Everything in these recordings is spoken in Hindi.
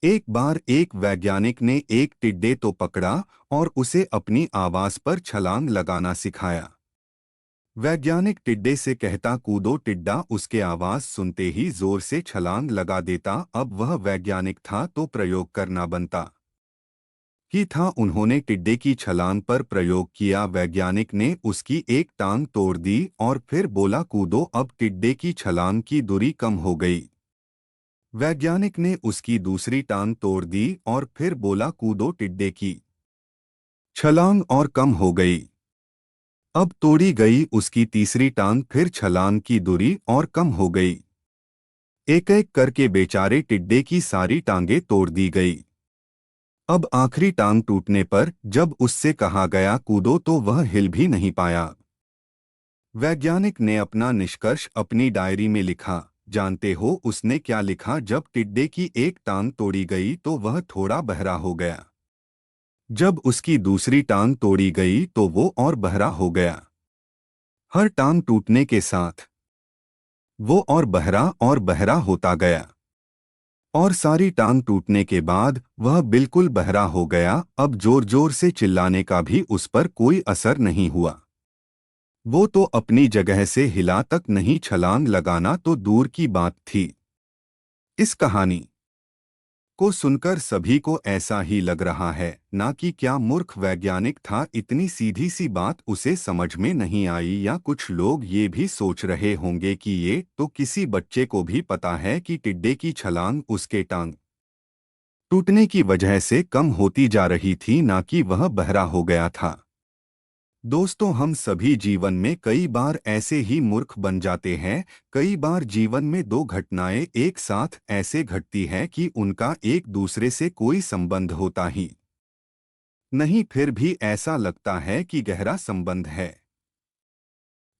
एक बार एक वैज्ञानिक ने एक टिड्डे तो पकड़ा और उसे अपनी आवाज पर छलांग लगाना सिखाया। वैज्ञानिक टिड्डे से कहता कूदो, टिड्डा उसके आवाज सुनते ही जोर से छलांग लगा देता। अब वह वैज्ञानिक था तो प्रयोग करना बनता ही था। उन्होंने टिड्डे की छलांग पर प्रयोग किया। वैज्ञानिक ने उसकी एक टांग तोड़ दी और फिर बोला कूदो। अब टिड्डे की छलांग की दूरी कम हो गई। वैज्ञानिक ने उसकी दूसरी टांग तोड़ दी और फिर बोला कूदो। टिड्डे की छलांग और कम हो गई। अब तोड़ी गई उसकी तीसरी टांग, फिर छलांग की दूरी और कम हो गई। एक एक करके बेचारे टिड्डे की सारी टांगें तोड़ दी गई। अब आखिरी टांग टूटने पर जब उससे कहा गया कूदो तो वह हिल भी नहीं पाया। वैज्ञानिक ने अपना निष्कर्ष अपनी डायरी में लिखा। जानते हो उसने क्या लिखा? जब टिड्डे की एक टांग तोड़ी गई तो वह थोड़ा बहरा हो गया। जब उसकी दूसरी टांग तोड़ी गई तो वो और बहरा हो गया। हर टांग टूटने के साथ वो और बहरा होता गया। और सारी टांग टूटने के बाद वह बिल्कुल बहरा हो गया। अब जोर जोर से चिल्लाने का भी उस पर कोई असर नहीं हुआ। वो तो अपनी जगह से हिला तक नहीं, छलांग लगाना तो दूर की बात थी। इस कहानी को सुनकर सभी को ऐसा ही लग रहा है ना कि क्या मूर्ख वैज्ञानिक था, इतनी सीधी सी बात उसे समझ में नहीं आई। या कुछ लोग ये भी सोच रहे होंगे कि ये तो किसी बच्चे को भी पता है कि टिड्डे की छलांग उसके टांग टूटने की वजह से कम होती जा रही थी, ना कि वह बहरा हो गया था। दोस्तों, हम सभी जीवन में कई बार ऐसे ही मूर्ख बन जाते हैं। कई बार जीवन में दो घटनाएं एक साथ ऐसे घटती हैं कि उनका एक दूसरे से कोई संबंध होता ही नहीं, फिर भी ऐसा लगता है कि गहरा संबंध है।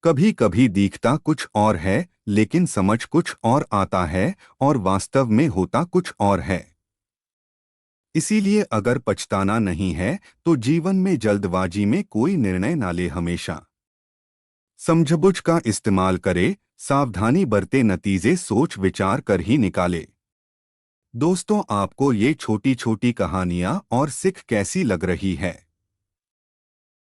कभी कभी दिखता कुछ और है लेकिन समझ कुछ और आता है, और वास्तव में होता कुछ और है। इसीलिए अगर पछताना नहीं है तो जीवन में जल्दबाजी में कोई निर्णय ना ले। हमेशा समझबूझ का इस्तेमाल करे, सावधानी बरते, नतीजे सोच विचार कर ही निकाले। दोस्तों, आपको ये छोटी छोटी कहानियां और सिख कैसी लग रही है?